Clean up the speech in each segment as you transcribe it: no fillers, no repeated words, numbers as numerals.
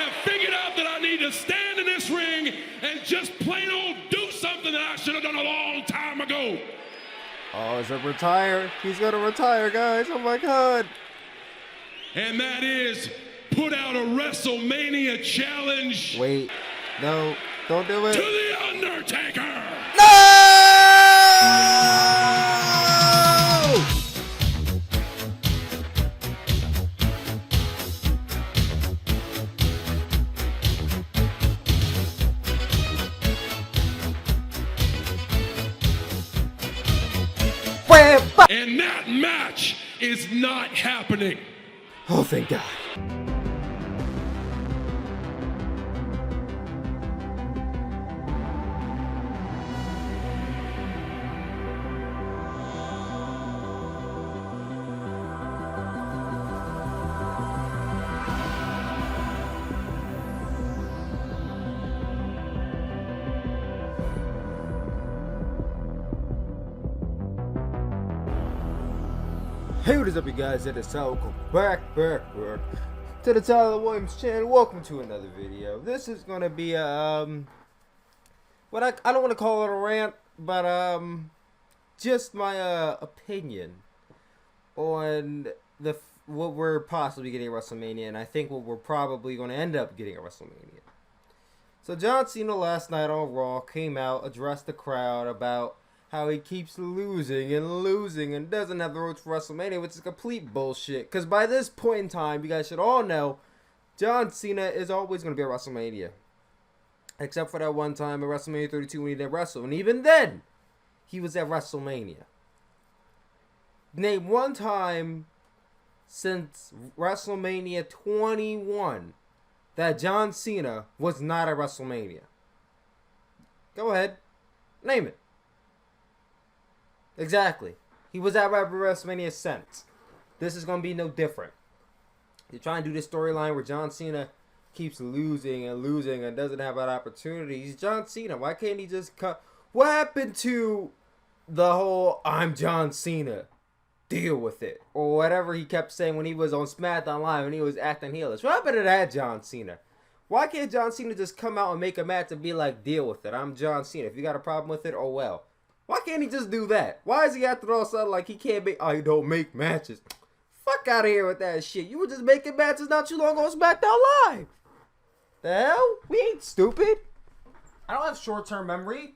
have figured out that I need to stand in this ring and just plain old do something that I should have done a long time ago. Oh, is it retire? He's gonna retire, guys. Oh my God. And that is put out a WrestleMania challenge. Wait, no, don't do it. To the Undertaker. No! And that match is not happening. Oh, thank God. Hey, what is up, you guys? It is Sal. Welcome back to the Tyler Williams channel. Welcome to another video. This is gonna be I don't want to call it a rant, but just my opinion on what we're possibly getting at WrestleMania, and I think what we're probably going to end up getting at WrestleMania. So John Cena last night on Raw came out, addressed the crowd about how he keeps losing and doesn't have the road to WrestleMania, which is complete bullshit. Because by this point in time, you guys should all know, John Cena is always going to be at WrestleMania. Except for that one time at WrestleMania 32 when he didn't wrestle. And even then, he was at WrestleMania. Name one time since WrestleMania 21 that John Cena was not at WrestleMania. Go ahead. Name it. Exactly. He was at WrestleMania since. This is going to be no different. You're trying to do this storyline where John Cena keeps losing and doesn't have that opportunity. He's John Cena. Why can't he just cut? What happened to the whole I'm John Cena? Deal with it. Or whatever he kept saying when he was on SmackDown Live and he was acting heelish. What happened to that John Cena? Why can't John Cena just come out and make a match and be like, deal with it? I'm John Cena. If you got a problem with it, oh well. Why can't he just do that? Why is he acting all sudden like he can't make... I don't make matches. Fuck out of here with that shit. You were just making matches not too long ago on SmackDown Live. The hell? We ain't stupid. I don't have short-term memory.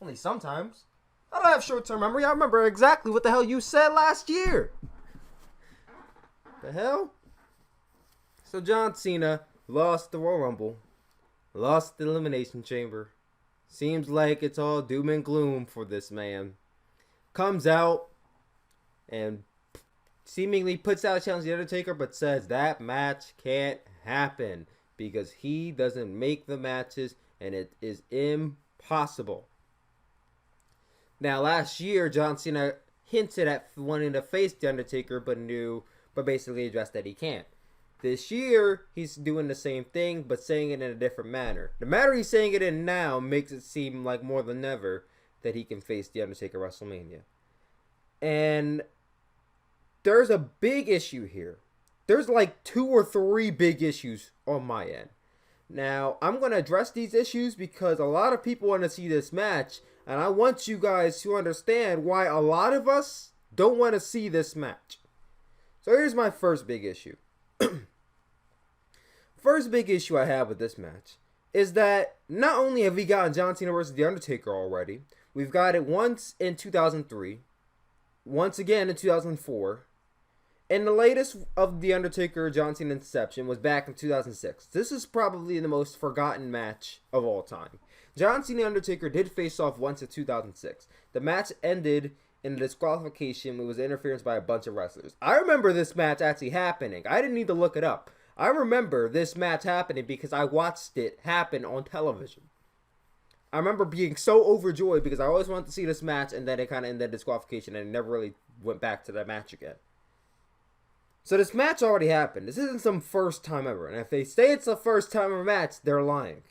Only sometimes. I don't have short-term memory. I remember exactly what the hell you said last year. The hell? So John Cena lost the Royal Rumble. Lost the Elimination Chamber. Seems like it's all doom and gloom for this man. Comes out and seemingly puts out a challenge to the Undertaker, but says that match can't happen because he doesn't make the matches and it is impossible. Now, last year, John Cena hinted at wanting to face the Undertaker, but basically addressed that he can't. This year, he's doing the same thing, but saying it in a different manner. The manner he's saying it in now makes it seem like more than ever that he can face The Undertaker at WrestleMania. And there's a big issue here. There's like 2 or 3 big issues on my end. Now, I'm going to address these issues because a lot of people want to see this match, and I want you guys to understand why a lot of us don't want to see this match. So here's my first big issue. First big issue I have with this match is that not only have we gotten John Cena versus The Undertaker already, we've got it once in 2003, once again in 2004, and the latest of The Undertaker John Cena Inception was back in 2006. This is probably the most forgotten match of all time. John Cena and Undertaker did face off once in 2006. The match ended in a disqualification. It was interference by a bunch of wrestlers. I remember this match actually happening. I didn't need to look it up. I remember this match happening because I watched it happen on television. I remember being so overjoyed because I always wanted to see this match, and then it kind of ended in disqualification and never really went back to that match again. So this match already happened. This isn't some first time ever. And if they say it's a first time ever match, they're lying.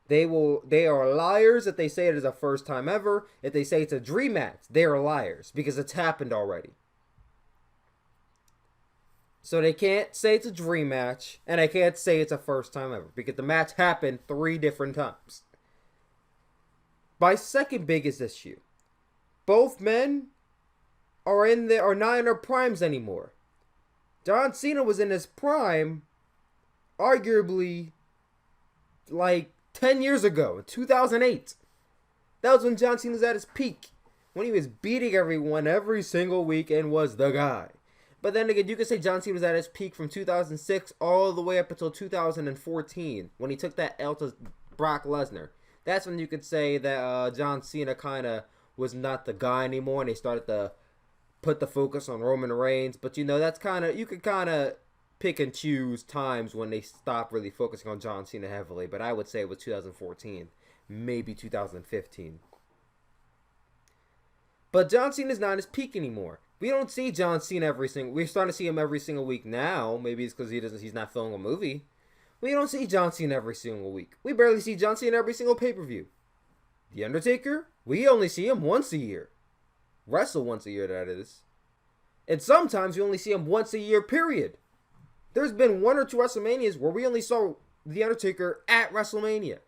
They are liars if they say it is a first time ever. If they say it's a dream match, they are liars because it's happened already. So they can't say it's a dream match, and they can't say it's a first time ever, because the match happened 3 different times. My second biggest issue. Both men are not in their primes anymore. John Cena was in his prime, arguably, like 10 years ago, in 2008. That was when John Cena was at his peak. When he was beating everyone every single week and was the guy. But then again, you could say John Cena was at his peak from 2006 all the way up until 2014, when he took that L to Brock Lesnar. That's when you could say that John Cena kind of was not the guy anymore, and they started to put the focus on Roman Reigns. But that's kind of, you could kind of pick and choose times when they stopped really focusing on John Cena heavily. But I would say it was 2014, maybe 2015. But John Cena's not at his peak anymore. We don't see John Cena we're starting to see him every single week now. Maybe it's because he's not filming a movie. We don't see John Cena every single week. We barely see John Cena every single pay-per-view. The Undertaker, we only see him once a year. Wrestle once a year, that is. And sometimes we only see him once a year, period. There's been 1 or 2 WrestleManias where we only saw The Undertaker at WrestleMania.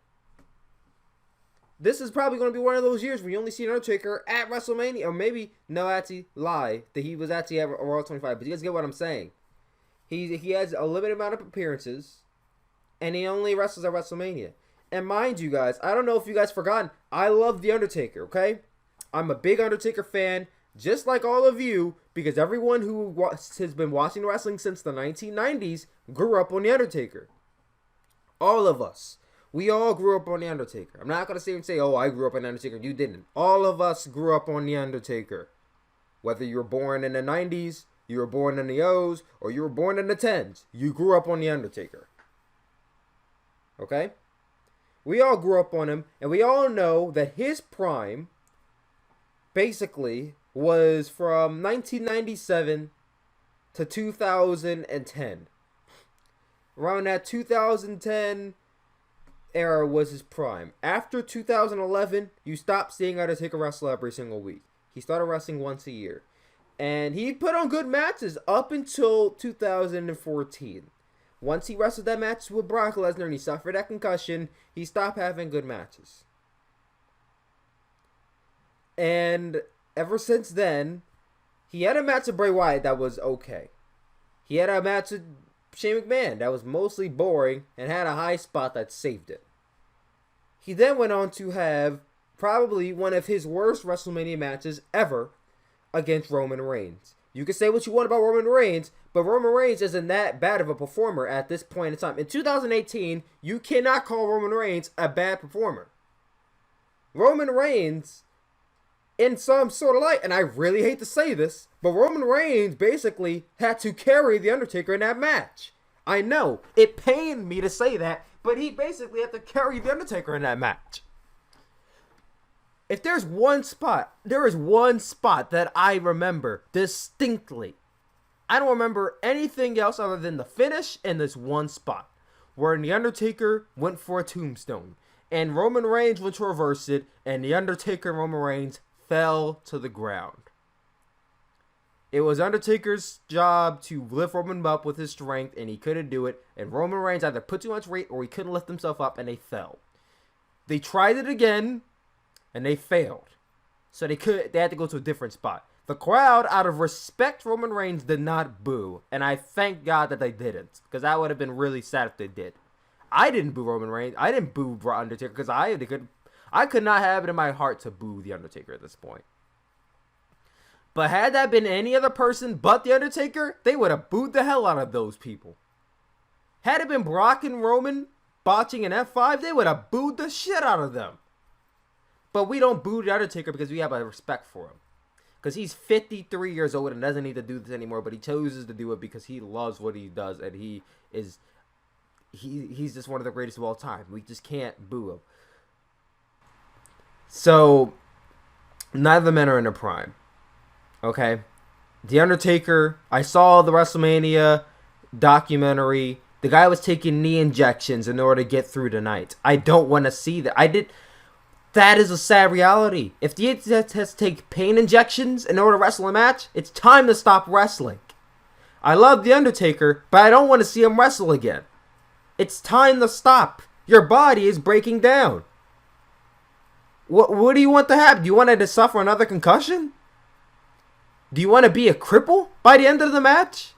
This is probably going to be one of those years where you only see Undertaker at WrestleMania. Or maybe, no, actually, lie. That he was actually at Raw 25. But you guys get what I'm saying. He has a limited amount of appearances. And he only wrestles at WrestleMania. And mind you guys, I don't know if you guys forgotten, I love The Undertaker, okay? I'm a big Undertaker fan, just like all of you, because everyone who has been watching wrestling since the 1990s grew up on The Undertaker. All of us. We all grew up on The Undertaker. I'm not going to sit and say, oh, I grew up on The Undertaker. You didn't. All of us grew up on The Undertaker. Whether you were born in the 90s, you were born in the O's, or you were born in the 10s, you grew up on The Undertaker. Okay? We all grew up on him, and we all know that his prime basically was from 1997 to 2010. Around that 2010 era was his prime. After 2011, you stopped seeing Undertaker wrestle every single week. He started wrestling once a year. And he put on good matches up until 2014. Once he wrestled that match with Brock Lesnar and he suffered that concussion, he stopped having good matches. And ever since then, he had a match with Bray Wyatt that was okay. He had a match with Shane McMahon that was mostly boring and had a high spot that saved it. He then went on to have probably one of his worst WrestleMania matches ever against Roman Reigns. You can say what you want about Roman Reigns, but Roman Reigns isn't that bad of a performer at this point in time. In 2018, you cannot call Roman Reigns a bad performer. Roman Reigns, in some sort of light, and I really hate to say this, but Roman Reigns basically had to carry The Undertaker in that match. I know, it pained me to say that, but he basically had to carry The Undertaker in that match. If there's one spot, there is one spot that I remember distinctly. I don't remember anything else other than the finish and this one spot where The Undertaker went for a tombstone and Roman Reigns went to reverse it and The Undertaker and Roman Reigns fell to the ground. It was Undertaker's job to lift Roman up with his strength and he couldn't do it, and Roman Reigns either put too much weight or he couldn't lift himself up and they fell. They tried it again and they failed. So they had to go to a different spot. The crowd, out of respect for Roman Reigns, did not boo. And I thank God that they didn't. Because that would have been really sad if they did. I didn't boo Roman Reigns. I didn't boo Undertaker because I could not have it in my heart to boo The Undertaker at this point. But had that been any other person but The Undertaker, they would have booed the hell out of those people. Had it been Brock and Roman botching an F5, they would have booed the shit out of them. But we don't boo The Undertaker because we have a respect for him. Because he's 53 years old and doesn't need to do this anymore, but he chooses to do it because he loves what he does and he's just one of the greatest of all time. We just can't boo him. So, neither men are in their prime. Okay? The Undertaker, I saw the WrestleMania documentary. The guy was taking knee injections in order to get through the night. I don't want to see that. That is a sad reality. If the has to take pain injections in order to wrestle a match, it's time to stop wrestling. I love The Undertaker, but I don't want to see him wrestle again. It's time to stop. Your body is breaking down. What do you want to happen? Do you want to suffer another concussion? Do you want to be a cripple by the end of the match?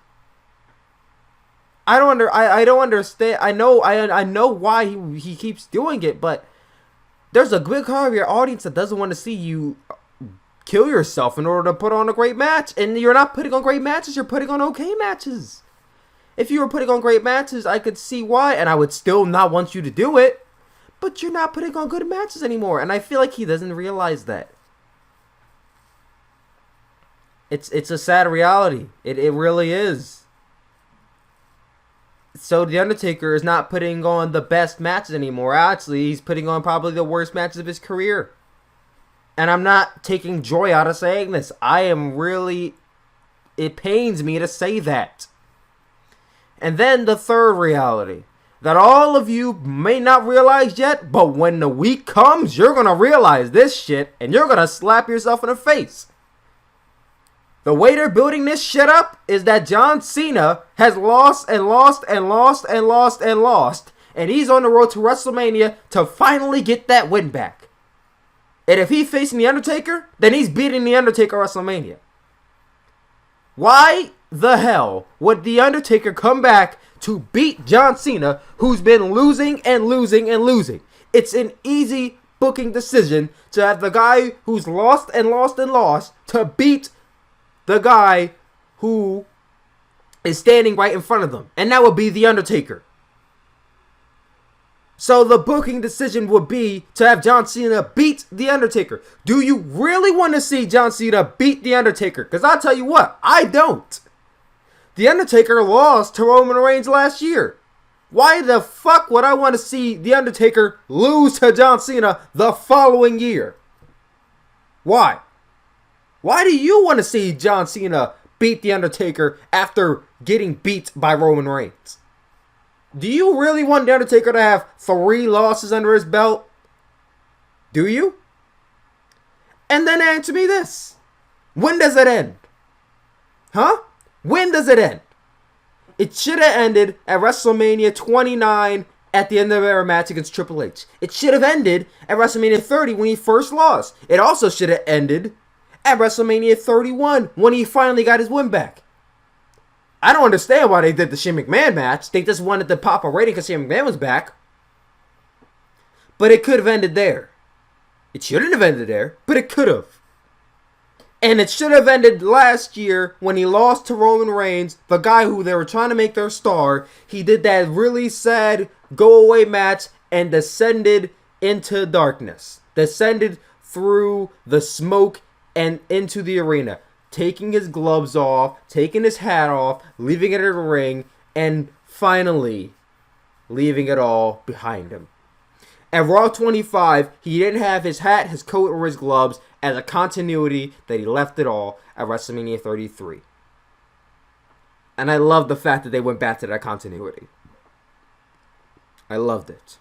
I don't understand. I know why he keeps doing it, but there's a good part of your audience that doesn't want to see you kill yourself in order to put on a great match. And you're not putting on great matches, you're putting on okay matches. If you were putting on great matches, I could see why, and I would still not want you to do it. But you're not putting on good matches anymore, and I feel like he doesn't realize that. It's a sad reality. It really is. So The Undertaker is not putting on the best matches anymore. Actually, he's putting on probably the worst matches of his career. And I'm not taking joy out of saying this. It pains me to say that. And then the third reality that all of you may not realize yet, but when the week comes, you're going to realize this shit and you're going to slap yourself in the face. The way they're building this shit up is that John Cena has lost and lost and lost and lost and lost. And he's on the road to WrestleMania to finally get that win back. And if he's facing The Undertaker, then he's beating The Undertaker at WrestleMania. Why the hell would The Undertaker come back to beat John Cena, who's been losing and losing and losing? It's an easy booking decision to have the guy who's lost and lost and lost to beat the guy who is standing right in front of them. And that would be The Undertaker. So the booking decision would be to have John Cena beat The Undertaker. Do you really want to see John Cena beat The Undertaker? Because I'll tell you what, I don't. The Undertaker lost to Roman Reigns last year. Why the fuck would I want to see The Undertaker lose to John Cena the following year? Why? Why do you want to see John Cena beat The Undertaker after getting beat by Roman Reigns? Do you really want The Undertaker to have 3 losses under his belt? Do you? And then answer me this. When does it end? Huh? When does it end? It should have ended at WrestleMania 29 at the end of their match against Triple H. It should have ended at WrestleMania 30 when he first lost. It also should have ended at WrestleMania 31 when he finally got his win back. I don't understand why they did the Shane McMahon match. They just wanted to pop a rating because Shane McMahon was back. But it could have ended there. It shouldn't have ended there, but it could have. And it should have ended last year when he lost to Roman Reigns, the guy who they were trying to make their star. He did that really sad go-away match and descended into darkness. Descended through the smoke and into the arena. Taking his gloves off, taking his hat off, leaving it in the ring, and finally leaving it all behind him. At Raw 25, he didn't have his hat, his coat, or his gloves as a continuity that he left it all at WrestleMania 33. And I love the fact that they went back to that continuity. I loved it.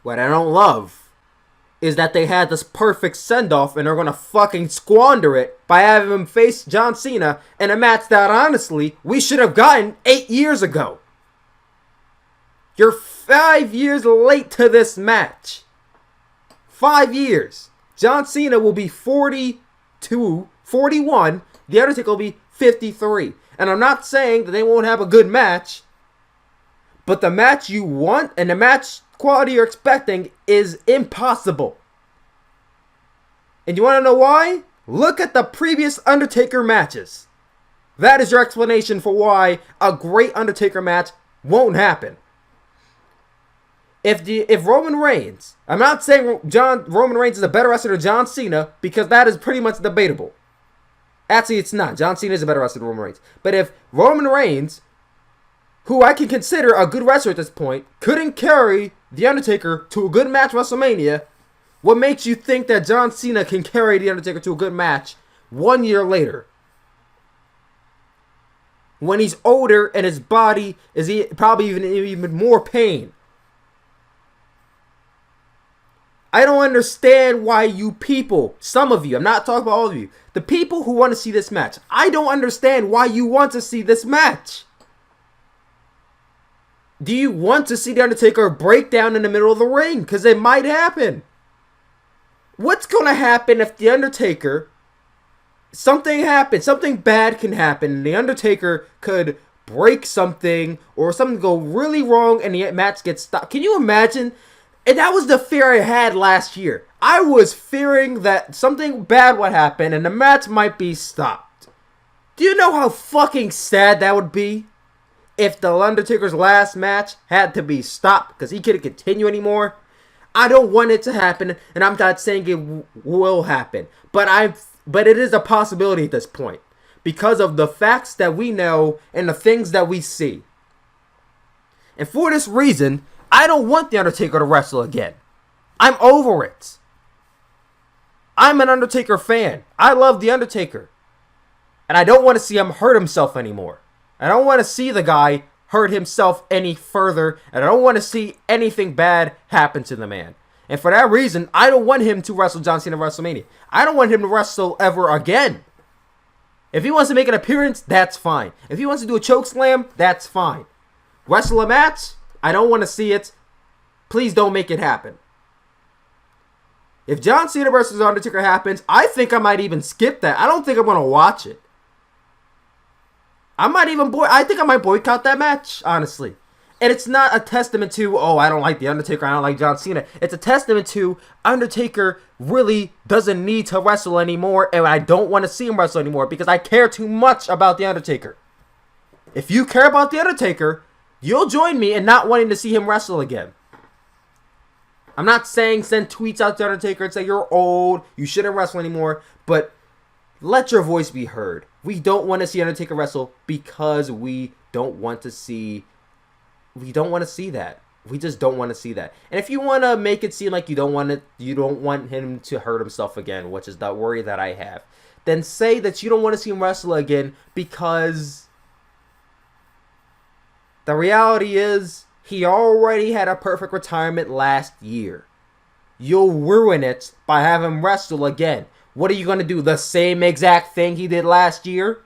What I don't love is that they had this perfect send-off and they're going to fucking squander it by having him face John Cena in a match that, honestly, we should have gotten 8 years ago. You're 5 years late to this match. 5 years. John Cena will be 42, 41. The Undertaker will be 53. And I'm not saying that they won't have a good match, but the match you want and the match quality you're expecting is impossible. And you want to know why? Look at the previous Undertaker matches. That is your explanation for why a great Undertaker match won't happen. If Roman Reigns, I'm not saying Roman Reigns is a better wrestler than John Cena, because that is pretty much debatable. Actually, it's not. John Cena is a better wrestler than Roman Reigns. But if Roman Reigns, who I can consider a good wrestler at this point, couldn't carry The Undertaker to a good match at WrestleMania, what makes you think that John Cena can carry The Undertaker to a good match 1 year later? When he's older and his body is probably even more pain. I don't understand why you people, some of you, I'm not talking about all of you, the people who want to see this match, I don't understand why you want to see this match. Do you want to see The Undertaker break down in the middle of the ring? Because it might happen. What's going to happen if The Undertaker, something happens, something bad can happen, and The Undertaker could break something, or something go really wrong, and the match gets stopped? Can you imagine? And that was the fear I had last year. I was fearing that something bad would happen, and the match might be stopped. Do you know how fucking sad that would be? If the Undertaker's last match had to be stopped because he couldn't continue anymore. I don't want it to happen, and I'm not saying it will happen, but it is a possibility at this point because of the facts that we know and the things that we see. And for this reason, I don't want The Undertaker to wrestle again. I'm over it. I'm an Undertaker fan. I love The Undertaker, and I don't want to see him hurt himself anymore. I don't want to see the guy hurt himself any further, and I don't want to see anything bad happen to the man. And for that reason, I don't want him to wrestle John Cena at WrestleMania. I don't want him to wrestle ever again. If he wants to make an appearance, that's fine. If he wants to do a choke slam, that's fine. Wrestle a match? I don't want to see it. Please don't make it happen. If John Cena versus Undertaker happens, I think I might even skip that. I don't think I'm going to watch it. I think I might boycott that match, honestly. And it's not a testament to, oh, I don't like The Undertaker, I don't like John Cena. It's a testament to Undertaker really doesn't need to wrestle anymore, and I don't want to see him wrestle anymore because I care too much about The Undertaker. If you care about The Undertaker, you'll join me in not wanting to see him wrestle again. I'm not saying send tweets out to The Undertaker and say you're old, you shouldn't wrestle anymore, but let your voice be heard. We don't want to see Undertaker wrestle because we don't want to see that. We just don't want to see that. And if you want to make it seem like you don't want him to hurt himself again, which is the worry that I have, then say that you don't want to see him wrestle again because the reality is he already had a perfect retirement last year. You'll ruin it by having him wrestle again. What are you going to do? The same exact thing he did last year?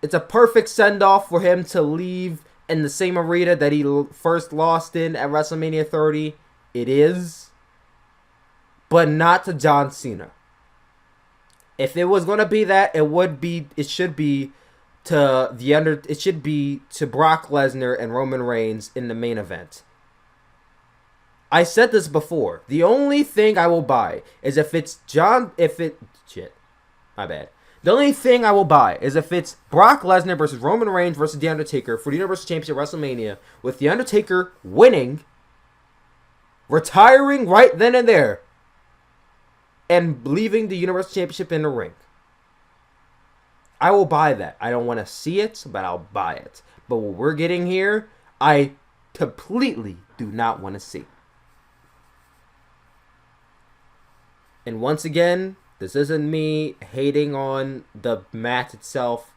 It's a perfect send-off for him to leave in the same arena that he first lost in at WrestleMania 30. It is. But not to John Cena. If it was going to be that, it should be to Brock Lesnar and Roman Reigns in the main event. I said this before. The only thing I will buy is The only thing I will buy is if it's Brock Lesnar versus Roman Reigns versus The Undertaker for the Universal Championship at WrestleMania, with The Undertaker winning, retiring right then and there, and leaving the Universal Championship in the ring. I will buy that. I don't want to see it, but I'll buy it. But what we're getting here, I completely do not want to see. And once again, this isn't me hating on the match itself.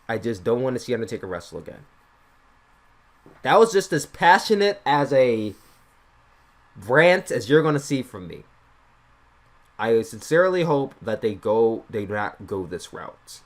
I just don't want to see Undertaker wrestle again. That was just as passionate as a rant as you're going to see from me. I sincerely hope that they do not go this route.